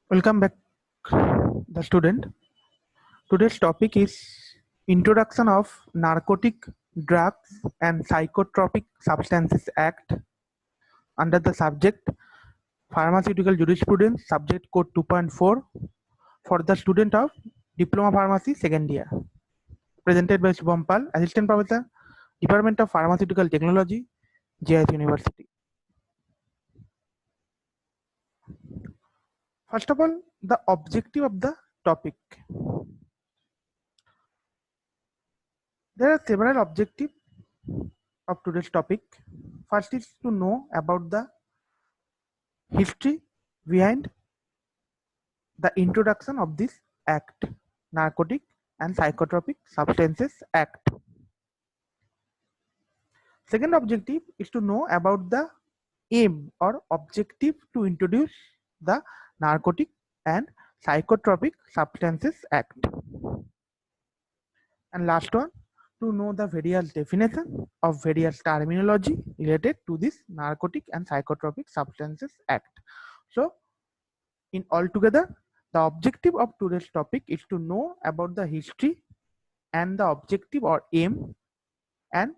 Welcome back, the student. Today's topic is Introduction of Narcotic Drugs and Psychotropic Substances Act under the subject Pharmaceutical Jurisprudence, subject code 2.4 for the student of Diploma Pharmacy second year. Presented by Shubham Pal, Assistant Professor, Department of Pharmaceutical Technology, JIS University. First of all, the objective of the topic. There are several objectives of today's topic. First is to know about the history behind the introduction of this act, Narcotic and Psychotropic Substances Act. Second objective is to know about the aim or objective to introduce the Narcotic and Psychotropic Substances Act. And last one, to know the various definition of various terminology related to this Narcotic and Psychotropic Substances Act. So, in altogether, the objective of today's topic is to know about the history and the objective or aim and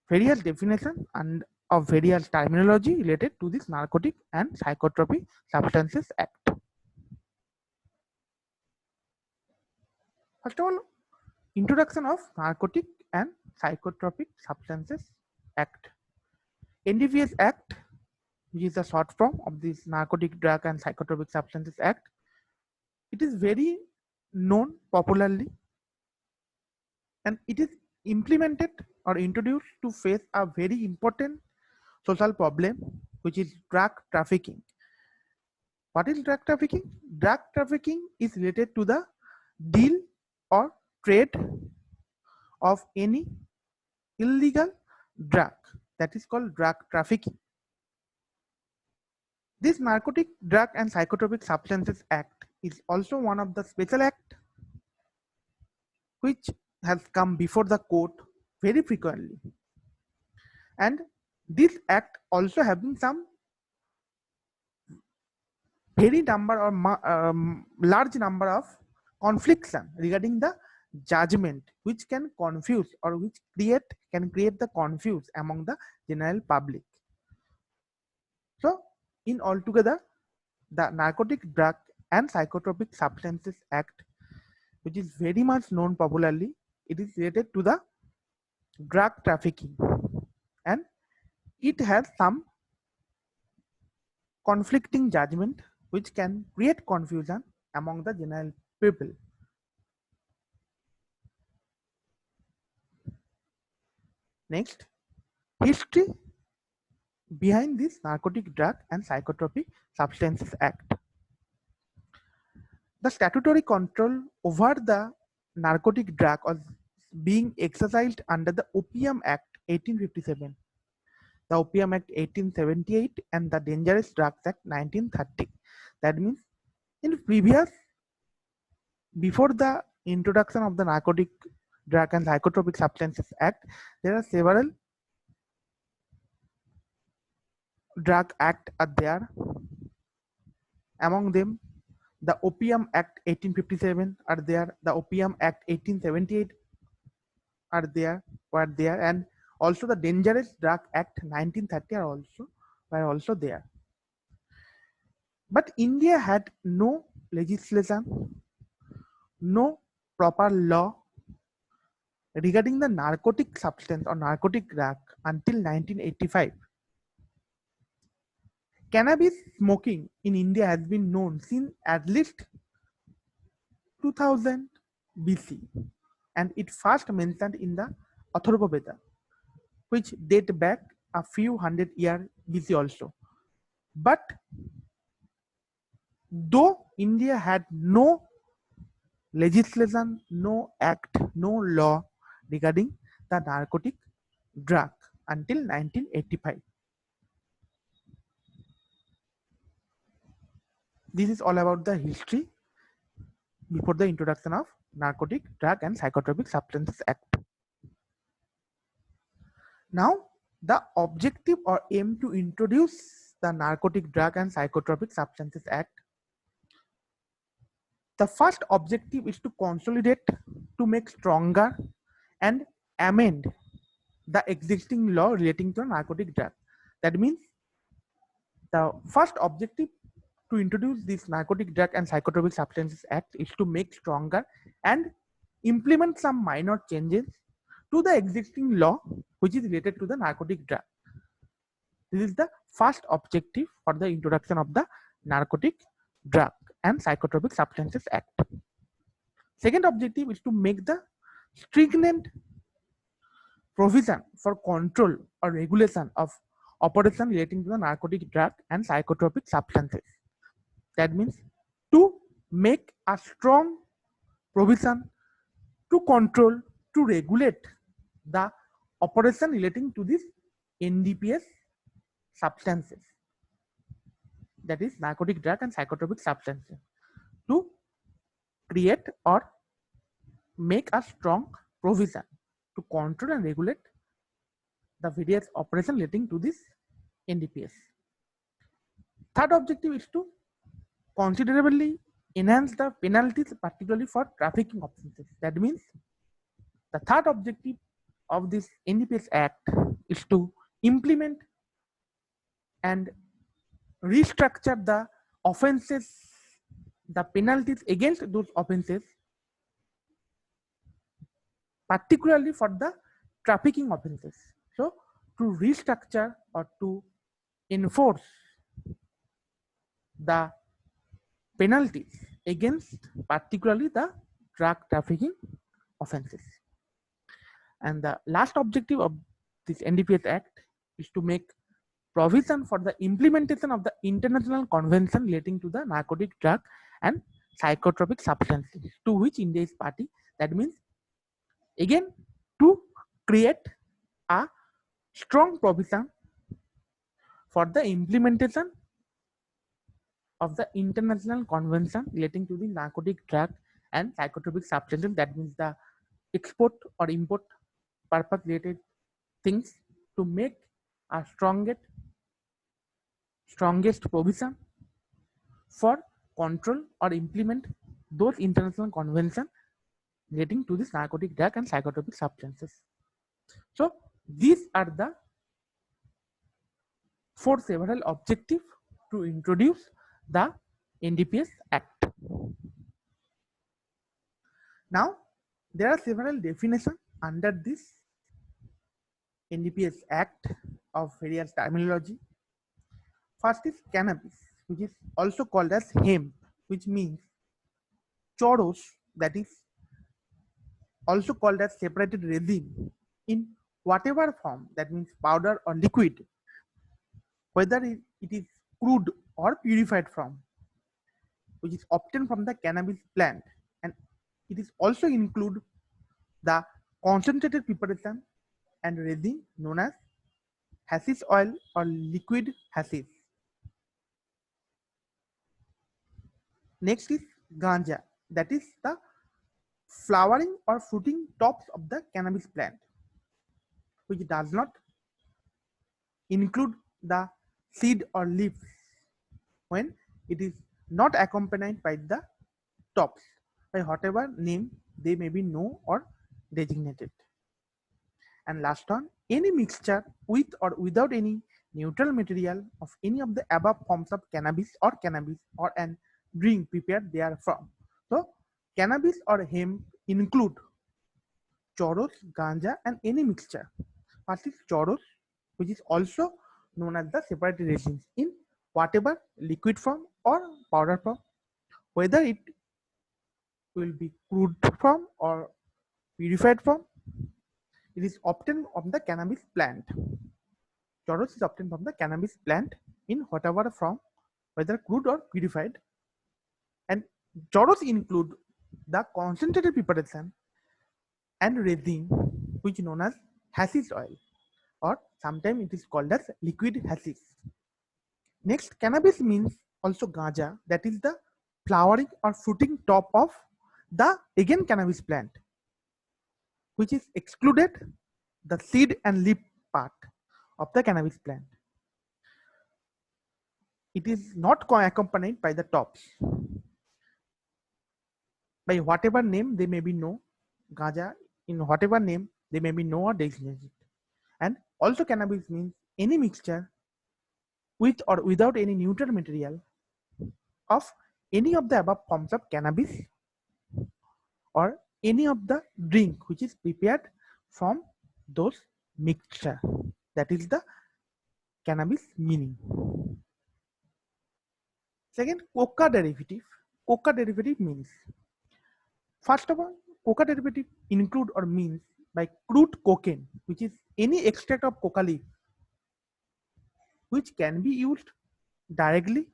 various definition and of various terminology related to this Narcotic and Psychotropic Substances Act. First of all, introduction of Narcotic and Psychotropic Substances Act. NDPS Act, which is the short form of this Narcotic Drug and Psychotropic Substances Act, it is very known popularly and it is implemented or introduced to face a very important social problem, which is drug trafficking. What is drug trafficking? Drug trafficking is related to the deal or trade of any illegal drug, that is called drug trafficking. This Narcotic Drug and Psychotropic Substances Act is also one of the special act which has come before the court very frequently, and this act also having some very number or large number of conflicts regarding the judgment, which can confuse or which can create the confuse among the general public. So in altogether, the Narcotic Drug and Psychotropic Substances Act, which is very much known popularly, it is related to the drug trafficking and it has some conflicting judgment which can create confusion among the general people. Next, history behind this Narcotic Drug and Psychotropic Substances Act. The statutory control over the narcotic drug was being exercised under the Opium Act 1857, the Opium Act 1878, and the Dangerous Drugs Act 1930. That means in previous, before the introduction of the Narcotic Drug and Psychotropic Substances Act, there are several drug acts are there. Among them, the Opium Act 1857 are there, the Opium Act 1878 were there, and also the Dangerous Drug Act 1930 were also there. But India had no legislation, no proper law regarding the narcotic substance or narcotic drug until 1985. Cannabis smoking in India has been known since at least 2000 BC, and it first mentioned in the Atharva Veda, which date back a few hundred years BC also. But though India had no legislation, no act, no law regarding the narcotic drug until 1985. This is all about the history before the introduction of Narcotic Drug and Psychotropic Substances Act. Now, the objective or aim to introduce the Narcotic Drug and Psychotropic Substances Act The first objective is to consolidate, to make stronger and amend the existing law relating to a narcotic drug. That means the first objective to introduce this Narcotic Drug and Psychotropic Substances Act is to make stronger and implement some minor changes to the existing law which is related to the narcotic drug. This is the first objective for the introduction of the Narcotic Drug and Psychotropic Substances Act. Second objective is to make the stringent provision for control or regulation of operation relating to the narcotic drug and psychotropic substances. That means to make a strong provision to control, to regulate the operation relating to this NDPS substances, that is narcotic drug and psychotropic substances, to create or make a strong provision to control and regulate the various operations relating to this NDPS. Third objective is to considerably enhance the penalties, particularly for trafficking offenses. That means the third objective of this NDPS Act is to implement and restructure the offenses, the penalties against those offenses, particularly for the trafficking offenses. So to restructure or to enforce the penalties against particularly the drug trafficking offenses. And the last objective of this NDPS Act is to make provision for the implementation of the international convention relating to the narcotic drug and psychotropic substances to which India is party. That means again to create a strong provision for the implementation of the international convention relating to the narcotic drug and psychotropic substances. That means the export or import purpose related things, to make a strongest provision for control or implement those international conventions relating to this narcotic drug and psychotropic substances. So these are the four several objectives to introduce the NDPS Act. Now there are several definitions under this NDPS Act of various terminology. First is cannabis, which is also called as hemp, which means choros, that is also called as separated resin in whatever form, that means powder or liquid, whether it is crude or purified form, which is obtained from the cannabis plant, and it is also include the concentrated preparation and resin known as hashish oil or liquid hashish. Next is ganja, that is the flowering or fruiting tops of the cannabis plant, which does not include the seed or leaves when it is not accompanied by the tops, by whatever name they may be known or designated. And last one, any mixture with or without any neutral material of any of the above forms of cannabis or an drink prepared therefrom. So cannabis or hemp include choros, ganja, and any mixture. First is choros, which is also known as the separated resins in whatever liquid form or powder form, whether it will be crude form or purified form. It is obtained from the cannabis plant. Choros is obtained from the cannabis plant in whatever form, whether crude or purified. And choros include the concentrated preparation and resin, which is known as hashish oil, or sometimes it is called as liquid hashish. Next, cannabis means also ganja, that is the flowering or fruiting top of the again cannabis plant, which is excluded the seed and leaf part of the cannabis plant. It is not accompanied by the tops. by whatever name they may be known, gaja in whatever name they may be known or designated. And also cannabis means any mixture with or without any neutral material of any of the above forms of cannabis or any of the drink which is prepared from those mixture. That is the cannabis meaning. Second, coca derivative. Coca derivative means, first of all, coca derivative include or means by crude cocaine, which is any extract of coca leaf which can be used directly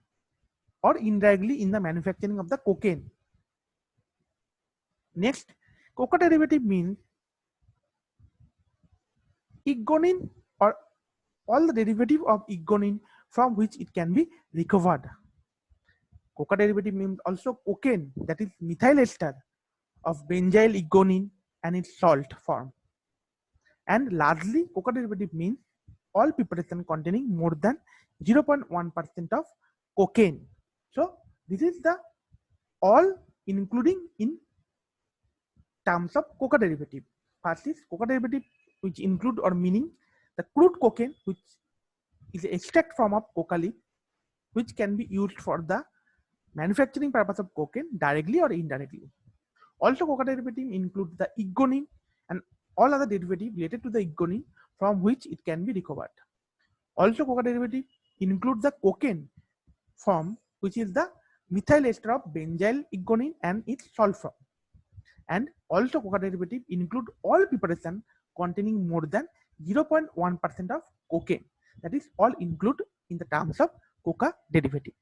or indirectly in the manufacturing of the cocaine. Next, coca derivative means igonin or all the derivative of igonin from which it can be recovered. Coca derivative means also cocaine, that is methyl ester of benzyl igonin and its salt form. And largely, coca derivative means all preparation containing more than 0.1% of cocaine. So this is the all including in terms of coca derivative. First is coca derivative, which include or meaning the crude cocaine, which is extract form of coca leaf, which can be used for the manufacturing purpose of cocaine directly or indirectly. Also, coca derivative includes the igonin and all other derivative related to the igonin from which it can be recovered. Also, coca derivative includes the cocaine form, which is the methyl ester of benzyl igonin and its salt form. And also, coca derivative include all preparation containing more than 0.1% of cocaine. That is all include in the terms of coca derivative.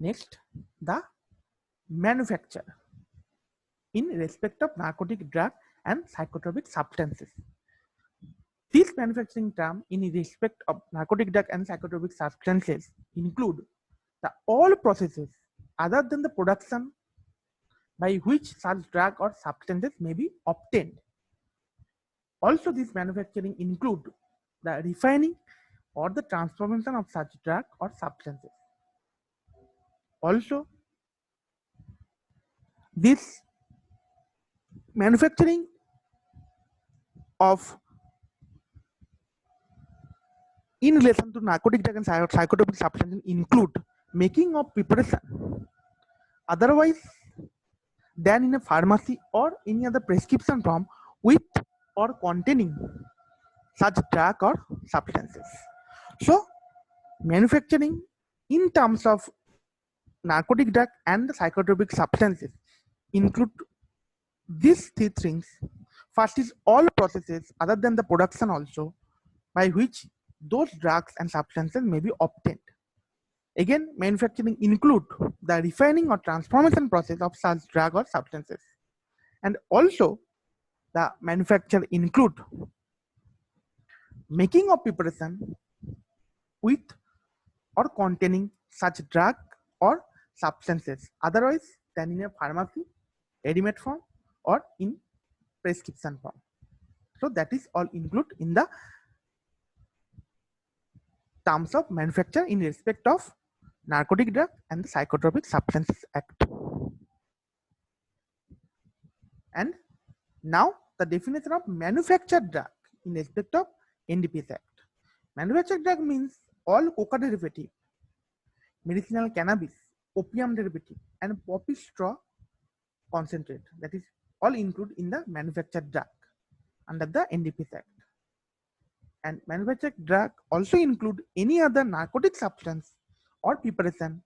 Next, the manufacture in respect of narcotic drug and psychotropic substances. This manufacturing term in respect of narcotic drug and psychotropic substances include the all processes other than the production by which such drug or substances may be obtained. Also, this manufacturing include the refining or the transformation of such drug or substances. Also, this manufacturing of in relation to narcotic drug and psychotropic substances include making of preparation otherwise than in a pharmacy or any other prescription form with or containing such drug or substances. So, manufacturing in terms of narcotic drug and the psychotropic substances include these three things. First is all processes other than the production also by which those drugs and substances may be obtained. Again, manufacturing include the refining or transformation process of such drug or substances. And also the manufacture include making of preparation with or containing such drug or substances otherwise than in a pharmacy, ready-made form or in prescription form. So that is all include in the terms of manufacture in respect of Narcotic Drug and the Psychotropic Substances Act. And now the definition of manufactured drug in respect of NDPS Act. Manufactured drug means all coca derivative, medicinal cannabis, opium derivative, and poppy straw concentrate, that is all included in the manufactured drug under the NDPS Act. And manufactured drug also include any other narcotic substance or preparation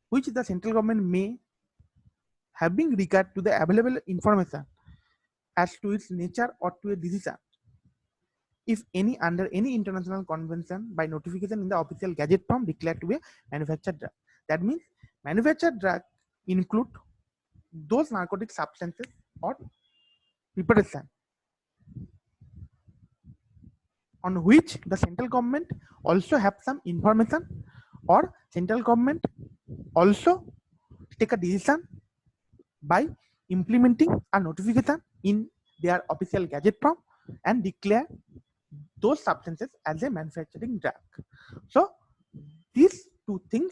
which the central government may have been regard to the available information as to its nature or to a decision, if any under any international convention by notification in the official gazette form declared to be a manufactured drug. That means manufactured drug include those narcotic substances or preparation on which the central government also have some information, or central government also take a decision by implementing a notification in their official gazette form and declare those substances as a manufacturing drug. So these two things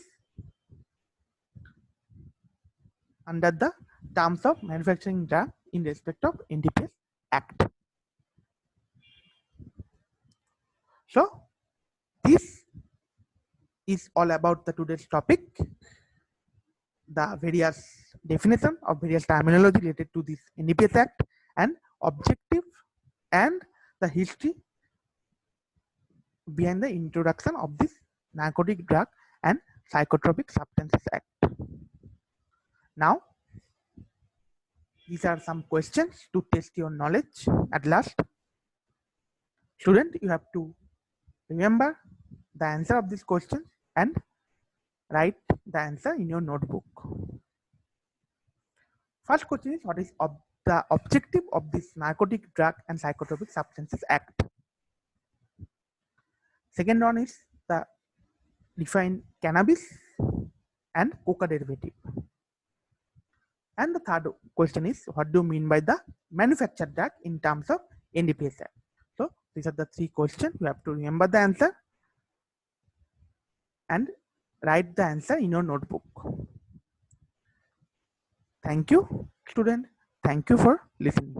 under the terms of manufacturing drug in respect of NDPS Act. So this is all about the today's topic, the various definition of various terminology related to this NDPS Act and objective and the history behind the introduction of this Narcotic Drug and Psychotropic Substances Act. Now, these are some questions to test your knowledge at last. Student, you have to remember the answer of this question and write the answer in your notebook. First question is, what is the objective of this Narcotic Drug and Psychotropic Substances Act? Second one is the define cannabis and coca derivative. And the third question is, what do you mean by the manufactured drug in terms of NDPS Act? So these are the three questions. You have to remember the answer and write the answer in your notebook. Thank you, student. Thank you for listening.